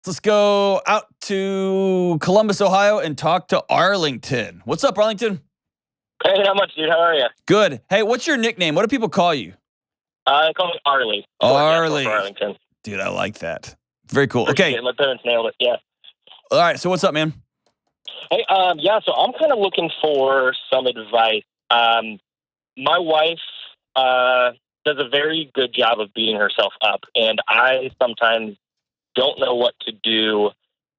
Let's go out to Columbus, Ohio, and talk to Arlington. What's up, Arlington? Hey, not much, dude. How are you? Good. Hey, what's your nickname? What do people call you? They call me Arlie. Arlie. Arlington. Dude, I like that. Very cool. Appreciate Okay. it. My parents nailed it. Yeah. All right. So what's up, man? Hey, so I'm kind of looking for some advice. My wife does a very good job of beating herself up, and I sometimes don't know what to do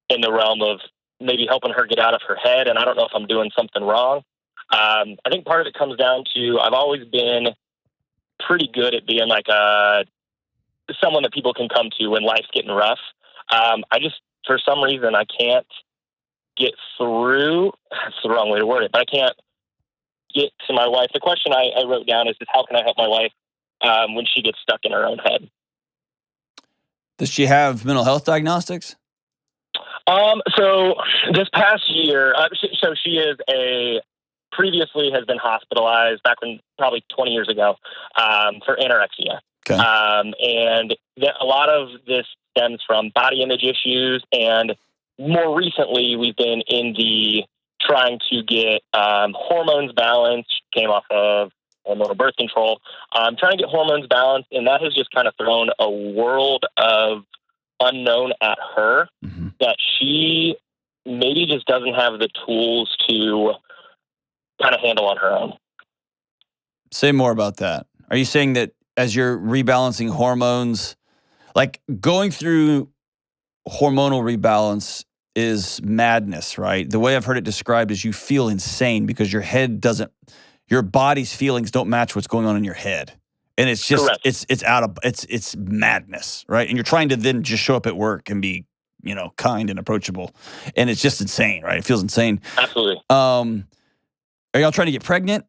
in the realm of maybe helping her get out of her head, and I don't know if I'm doing something wrong. I think part of it comes down to I've always been pretty good at being like someone that people can come to when life's getting rough. I just, for some reason, I can't get through. That's the wrong way to word it, but I can't get to my wife. The question I wrote down is just how can I help my wife when she gets stuck in her own head? Does she have mental health diagnostics? So this past year, so she is previously has been hospitalized back when probably 20 years ago for anorexia. Okay. And a lot of this stems from body image issues. And more recently, we've been in the trying to get hormones balanced. She came off of hormonal birth control. Trying to get hormones balanced. And that has just kind of thrown a world of unknown at her that she maybe just doesn't have the tools to kind of handle on her own. Say more about that. Are you saying that as you're rebalancing hormones, like going through hormonal rebalance is madness, right? The way I've heard it described is you feel insane because your body's feelings don't match what's going on in your head. And it's just, Correct. it's madness, right? And you're trying to then just show up at work and be, kind and approachable. And it's just insane, right? It feels insane. Absolutely. Are y'all trying to get pregnant?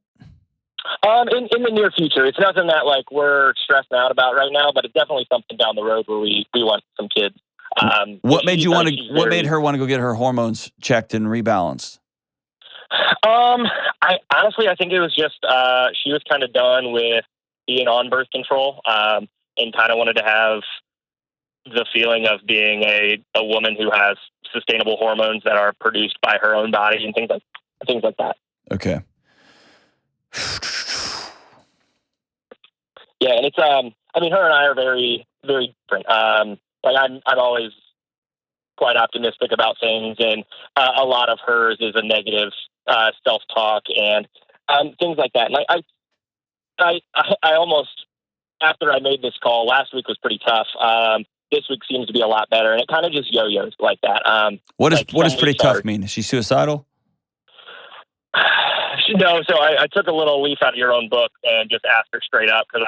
In the near future. It's nothing that like we're stressing out about right now, but it's definitely something down the road where we want some kids. What made her want to go get her hormones checked and rebalanced? I think it was just she was kind of done with being on birth control and kind of wanted to have the feeling of being a woman who has sustainable hormones that are produced by her own body and things like that. Okay. Yeah, and it's her and I are very, very different. I'm always quite optimistic about things, and a lot of hers is a negative self-talk and things like that. And I almost, after I made this call, last week was pretty tough. This week seems to be a lot better, and it kind of just yo-yos like that. What does pretty tough mean? Is she suicidal? No, so I took a little leaf out of your own book and just asked her straight up because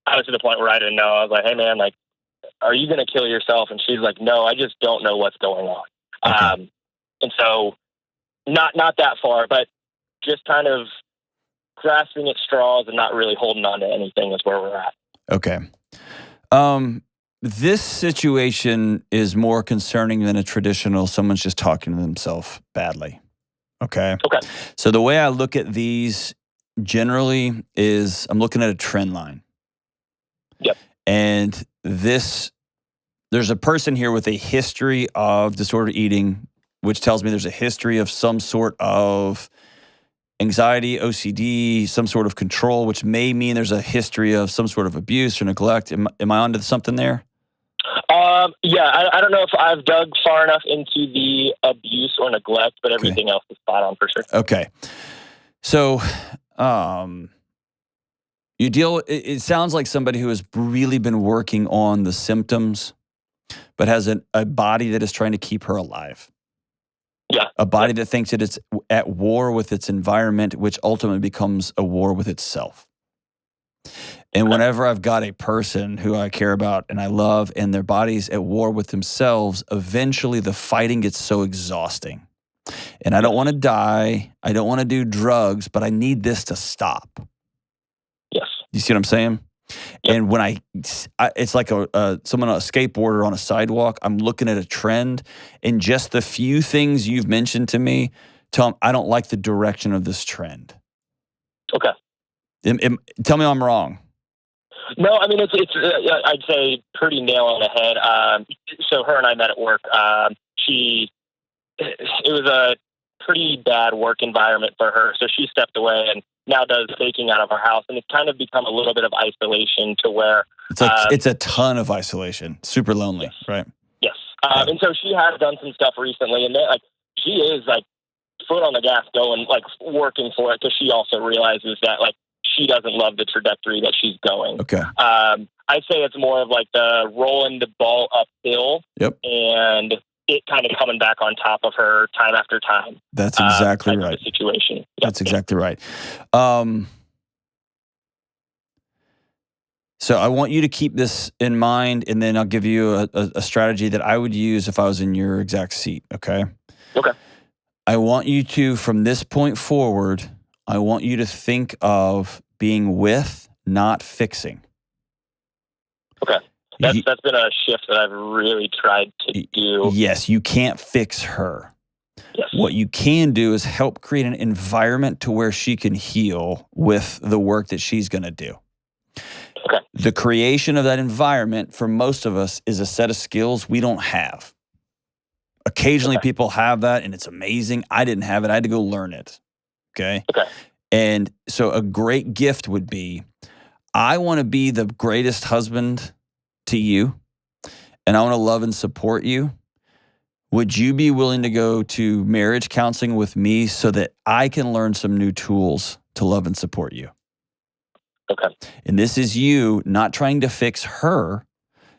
I was to the point where I didn't know. I was like, "Hey, man, like, are you going to kill yourself?" And she's like, "No, I just don't know what's going on." Okay. And so, not that far, but just kind of grasping at straws and not really holding on to anything is where we're at. Okay. This situation is more concerning than a traditional someone's just talking to themselves badly. Okay. So the way I look at these generally is I'm looking at a trend line. Yep. And there's a person here with a history of disordered eating, which tells me there's a history of some sort of anxiety, OCD, some sort of control, which may mean there's a history of some sort of abuse or neglect. Am I onto something there? Yeah, I don't know if I've dug far enough into the abuse or neglect, but everything else is spot on for sure. Okay. So, it sounds like somebody who has really been working on the symptoms, but has a body that is trying to keep her alive. Yeah. A body that thinks that it's at war with its environment, which ultimately becomes a war with itself. And whenever I've got a person who I care about and I love and their body's at war with themselves, eventually the fighting gets so exhausting. And I don't want to die. I don't want to do drugs, but I need this to stop. Yes. You see what I'm saying? Yep. And when it's like someone on a skateboarder on a sidewalk, I'm looking at a trend, and just the few things you've mentioned to me, Tom, I don't like the direction of this trend. Okay. Tell me I'm wrong. No, I mean it's I'd say pretty nail on the head. So her and I met at work. It was a pretty bad work environment for her, so she stepped away and now does baking out of her house, and it's kind of become a little bit of isolation to where it's a ton of isolation, super lonely, yes. right? Yes, and so she has done some stuff recently, and she is like foot on the gas, going like working for it, because she also realizes that like she doesn't love the trajectory that she's going. Okay. I'd say it's more of like the rolling the ball uphill. Yep. And it kind of coming back on top of her time after time. That's exactly right. Situation. Yep. That's exactly right. So I want you to keep this in mind, and then I'll give you a strategy that I would use if I was in your exact seat, okay? Okay. I want you to, from this point forward, I want you to think of being with, not fixing. Okay. That's been a shift that I've really tried to do. Yes, you can't fix her. Yes. What you can do is help create an environment to where she can heal with the work that she's going to do. Okay. The creation of that environment for most of us is a set of skills we don't have. Occasionally people have that and it's amazing. I didn't have it. I had to go learn it. Okay. Okay. And so a great gift would be, I want to be the greatest husband to you, and I want to love and support you. Would you be willing to go to marriage counseling with me so that I can learn some new tools to love and support you? Okay. And this is you not trying to fix her.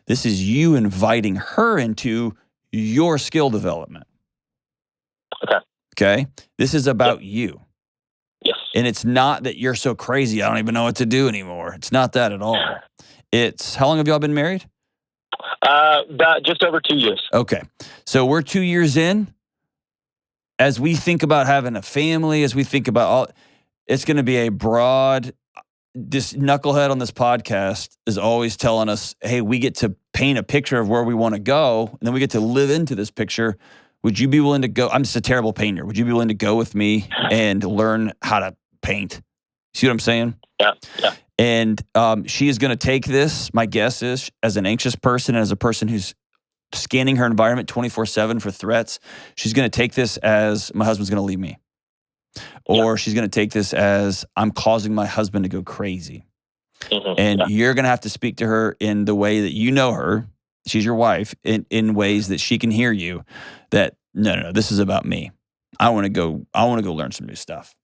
This is you inviting her into your skill development. Okay. Okay? This is about you. Yes. And it's not that you're so crazy, I don't even know what to do anymore. It's not that at all. It's, how long have y'all been married? Just over 2 years. Okay. So we're 2 years in. As we think about having a family, as we think about all, it's going to be a broad, this knucklehead on this podcast is always telling us, hey, we get to paint a picture of where we want to go, and then we get to live into this picture. Would you be willing to go? I'm just a terrible painter. Would you be willing to go with me and learn how to paint? See what I'm saying? Yeah. Yeah. And she is going to take this, my guess is, as an anxious person and as a person who's scanning her environment 24/7 for threats, she's going to take this as my husband's going to leave me. Or she's going to take this as I'm causing my husband to go crazy. Mm-hmm. And you're going to have to speak to her in the way that you know her. She's your wife, in ways that she can hear you, that no, this is about me. I want to go learn some new stuff.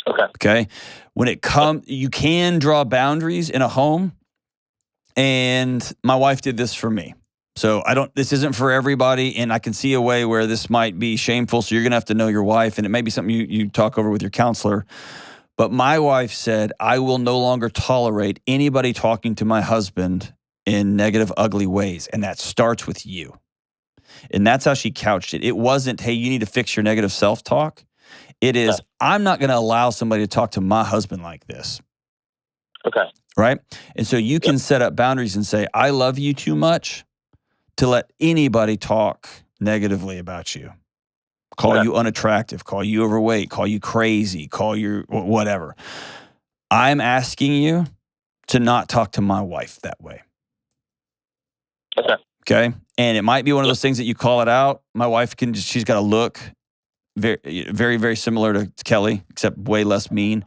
Okay. When it comes, you can draw boundaries in a home. And my wife did this for me. So this isn't for everybody. And I can see a way where this might be shameful. So you're going to have to know your wife. And it may be something you talk over with your counselor. But my wife said, I will no longer tolerate anybody talking to my husband in negative, ugly ways. And that starts with you. And that's how she couched it. It wasn't, hey, you need to fix your negative self-talk. It is, I'm not going to allow somebody to talk to my husband like this. Okay. Right? And so you can set up boundaries and say, I love you too much to let anybody talk negatively about you. Call you unattractive, call you overweight, call you crazy, call you whatever. I'm asking you to not talk to my wife that way. Okay? And it might be one of those things that you call it out. My wife she's got a look very, very, very similar to Kelly, except way less mean.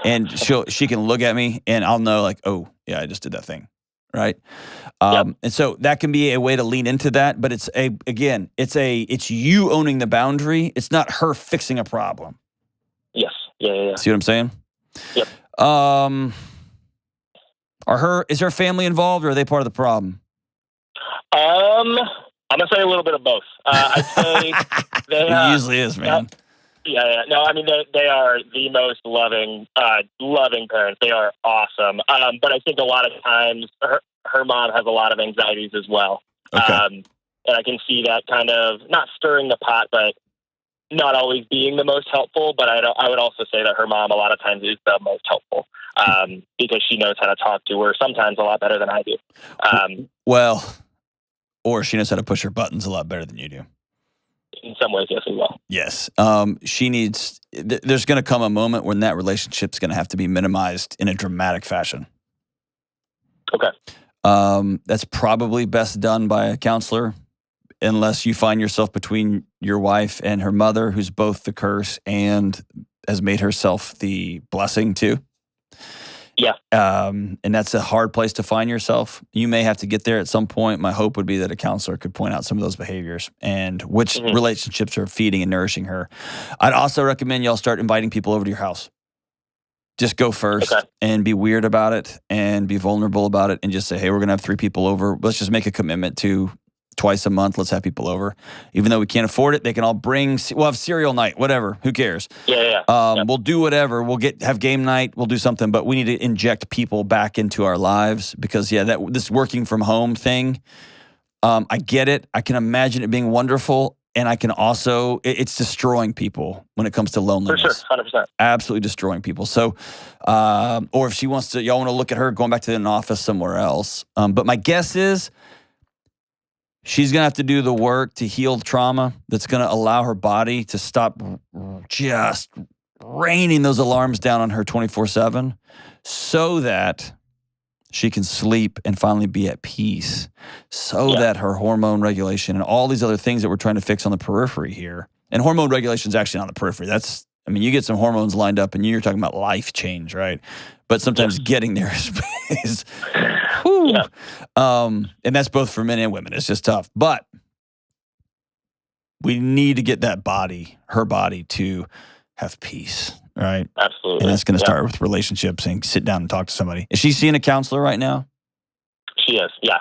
And she can look at me and I'll know like, oh, yeah, I just did that thing. Right. And so that can be a way to lean into that. But it's you owning the boundary. It's not her fixing a problem. Yes. Yeah. See what I'm saying? Yep. Is her family involved, or are they part of the problem? I'm gonna say a little bit of both. I'd say it usually is, man. Yeah. No, I mean they are the most loving parents. They are awesome. But I think a lot of times her mom has a lot of anxieties as well. Okay. And I can see that kind of not stirring the pot, but not always being the most helpful. But I would also say that her mom a lot of times is the most helpful because she knows how to talk to her sometimes a lot better than I do. Or she knows how to push her buttons a lot better than you do. In some ways, yes, as well. Yes. There's going to come a moment when that relationship's going to have to be minimized in a dramatic fashion. Okay. That's probably best done by a counselor, unless you find yourself between your wife and her mother, who's both the curse and has made herself the blessing too. Yeah. And that's a hard place to find yourself. You may have to get there at some point. My hope would be that a counselor could point out some of those behaviors and which relationships are feeding and nourishing her. I'd also recommend y'all start inviting people over to your house. Just go first and be weird about it and be vulnerable about it and just say, hey, we're going to have 3 people over. Let's just make a commitment to twice a month. Let's have people over. Even though we can't afford it, they can all bring, we'll have cereal night, whatever. Who cares? Yeah. We'll do whatever. We'll have game night. We'll do something, but we need to inject people back into our lives because this working from home thing, I get it. I can imagine it being wonderful. And I can also, it's destroying people when it comes to loneliness. For sure, 100%. Absolutely destroying people. So, or if she wants to, y'all want to look at her going back to an office somewhere else. But my guess is she's going to have to do the work to heal the trauma that's going to allow her body to stop just raining those alarms down on her 24/7 so that she can sleep and finally be at peace so that her hormone regulation and all these other things that we're trying to fix on the periphery here. And hormone regulation is actually on the periphery. You get some hormones lined up and you're talking about life change, right? But sometimes getting there is whew. And that's both for men and women. It's just tough. But we need to get that body, her body, to have peace. Right. Absolutely. And that's going to start with relationships and sit down and talk to somebody. Is she seeing a counselor right now? She is. Yeah.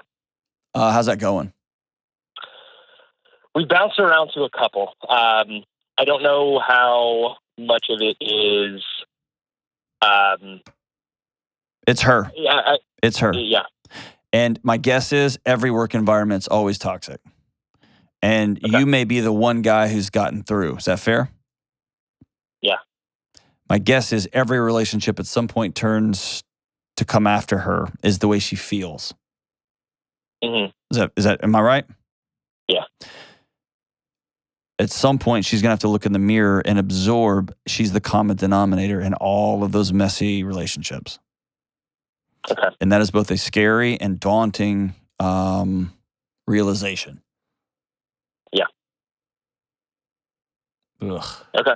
How's that going? We bounce around to a couple. I don't know how much of it is. It's her. Yeah. It's her. Yeah. And my guess is every work environment's always toxic. And you may be the one guy who's gotten through. Is that fair? Yeah. My guess is every relationship at some point turns to come after her is the way she feels. Mm-hmm. Is that, am I right? Yeah. At some point, she's going to have to look in the mirror and absorb she's the common denominator in all of those messy relationships. Okay. And that is both a scary and daunting realization. Yeah. Ugh. Okay.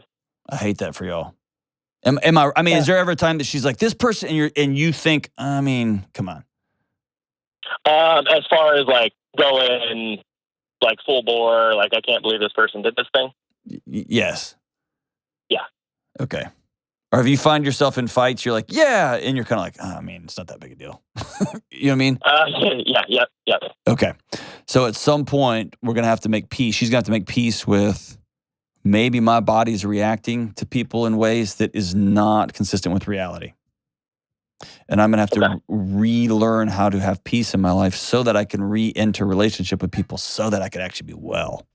I hate that for y'all. Is there ever a time that she's like, this person, and you think, come on. As far as like going like full bore, like I can't believe this person did this thing. Yes. Yeah. Okay. Or if you find yourself in fights, you're like, yeah, and you're kind of like, it's not that big a deal. You know what I mean? Yeah. Okay. So at some point, we're gonna have to make peace. She's gonna have to make peace with maybe my body's reacting to people in ways that is not consistent with reality. And I'm going to have to relearn how to have peace in my life so that I can re-enter relationship with people so that I could actually be well.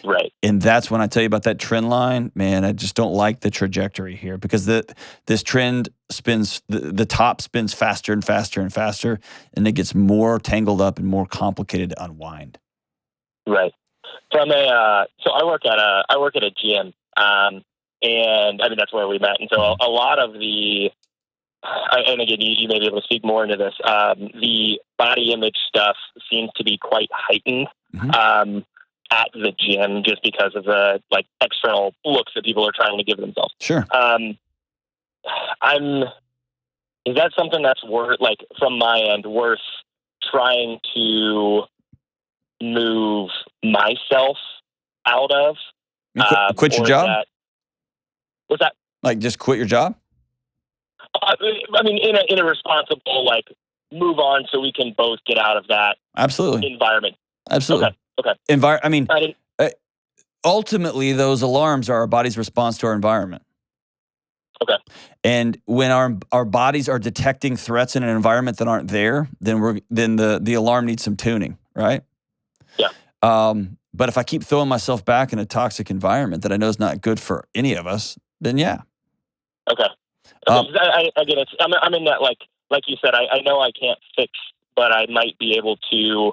Right. And that's when I tell you about that trend line, man, I just don't like the trajectory here because this trend spins, the top spins faster and faster and faster, and it gets more tangled up and more complicated to unwind. Right. So I work at a gym, and that's where we met. And so a lot of the, and again, you may be able to speak more into this. The body image stuff seems to be quite heightened at the gym, just because of the like external looks that people are trying to give themselves. Sure. Is that something that's worth, like from my end, worth trying to move myself out of? Quit your job? What's that? Like just quit your job? In a responsible, like, move on so we can both get out of that environment. Absolutely. Okay. Ultimately, those alarms are our body's response to our environment. Okay. And when our bodies are detecting threats in an environment that aren't there, then the alarm needs some tuning, right? Yeah. But if I keep throwing myself back in a toxic environment that I know is not good for any of us, then yeah. Okay. I'm in that, like you said, I know I can't fix, but I might be able to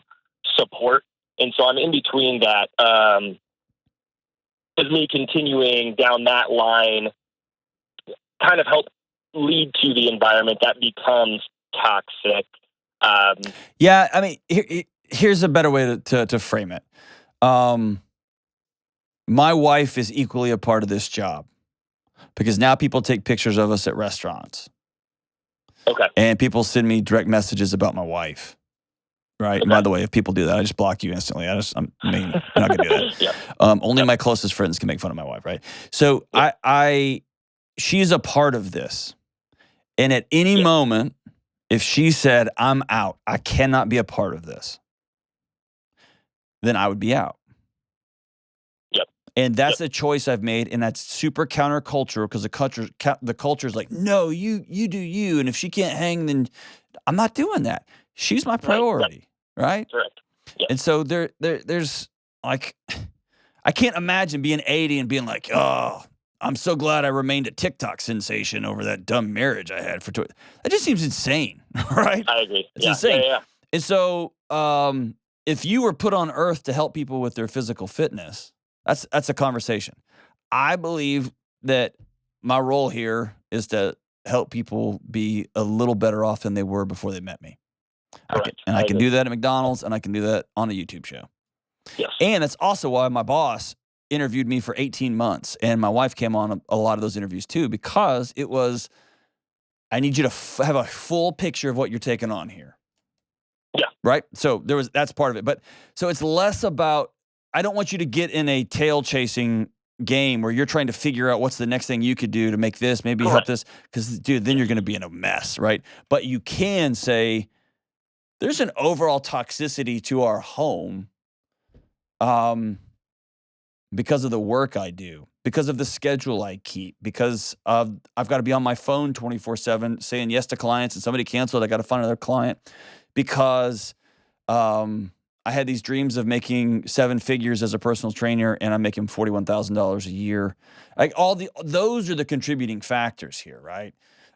support. And so I'm in between that. As me continuing down that line kind of help lead to the environment that becomes toxic. Yeah, I mean, here's a better way to frame it. My wife is equally a part of this job because now people take pictures of us at restaurants. Okay. And people send me direct messages about my wife. Right. Okay. And by the way, if people do that, I just block you instantly. I mean, you're not gonna do that. Yeah. Only my closest friends can make fun of my wife, right? So she's a part of this. And at any moment, if she said, I'm out, I cannot be a part of this, then I would be out. Yep. And that's a choice I've made, and that's super countercultural because the culture is like, no, you do you, and if she can't hang, then I'm not doing that. She's my priority, right? Correct. Yep. And so there's like, I can't imagine being 80 and being like, oh, I'm so glad I remained a TikTok sensation over that dumb marriage I had for That just seems insane, right? I agree. It's insane. Yeah. And so if you were put on earth to help people with their physical fitness, that's a conversation. I believe that my role here is to help people be a little better off than they were before they met me. I can do that at McDonald's, and I can do that on a YouTube show. Yes. And that's also why my boss interviewed me for 18 months, and my wife came on a lot of those interviews too, because it was, I need you to have a full picture of what you're taking on here. Yeah. Right? So that's part of it. But so it's less about, I don't want you to get in a tail chasing game where you're trying to figure out what's the next thing you could do to make this, maybe help this. Because, dude, then you're going to be in a mess, right? But you can say, there's an overall toxicity to our home because of the work I do, because of the schedule I keep, because I've got to be on my phone 24/7 saying yes to clients, and somebody canceled, I got to find another client, because I had these dreams of making 7 figures as a personal trainer, and I'm making $41,000 a year. Like those are the contributing factors here, right?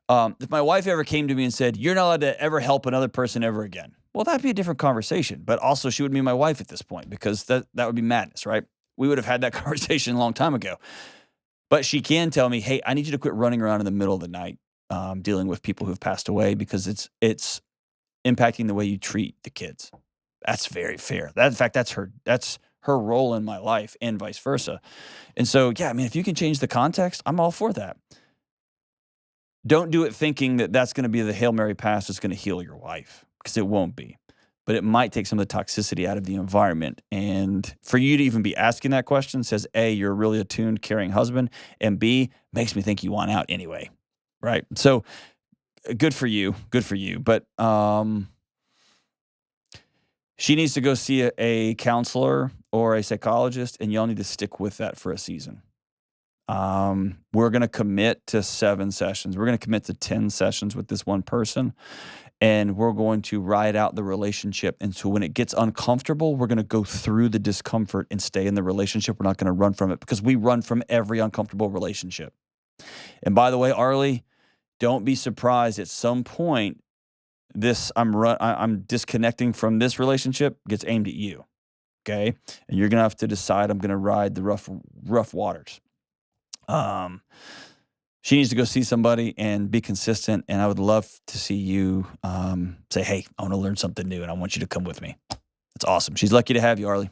If my wife ever came to me and said, you're not allowed to ever help another person ever again, well, that'd be a different conversation. But also, she wouldn't be my wife at this point, because that would be madness, right? We would have had that conversation a long time ago. But she can tell me, hey, I need you to quit running around in the middle of the night dealing with people who've passed away, because it's impacting the way you treat the kids. That's very fair. In fact, that's her role in my life, and vice versa. And so, yeah, I mean, if you can change the context, I'm all for that. Don't do it thinking that that's going to be the Hail Mary pass that's going to heal your wife, because it won't be. But it might take some of the toxicity out of the environment. And for you to even be asking that question says, A, you're a really attuned, caring husband, and B, makes me think you want out anyway, right? So good for you. But she needs to go see a counselor or a psychologist, and y'all need to stick with that for a season. We're going to commit to 7 sessions. We're going to commit to 10 sessions with this one person, and we're going to ride out the relationship. And so when it gets uncomfortable, we're going to go through the discomfort and stay in the relationship. We're not going to run from it, because we run from every uncomfortable relationship. And by the way, Arlie, don't be surprised at some point I'm disconnecting from this relationship gets aimed at you, okay? And you're going to have to decide, I'm going to ride the rough waters. She needs to go see somebody and be consistent. And I would love to see you say, hey, I want to learn something new, and I want you to come with me. That's awesome. She's lucky to have you, Arlie.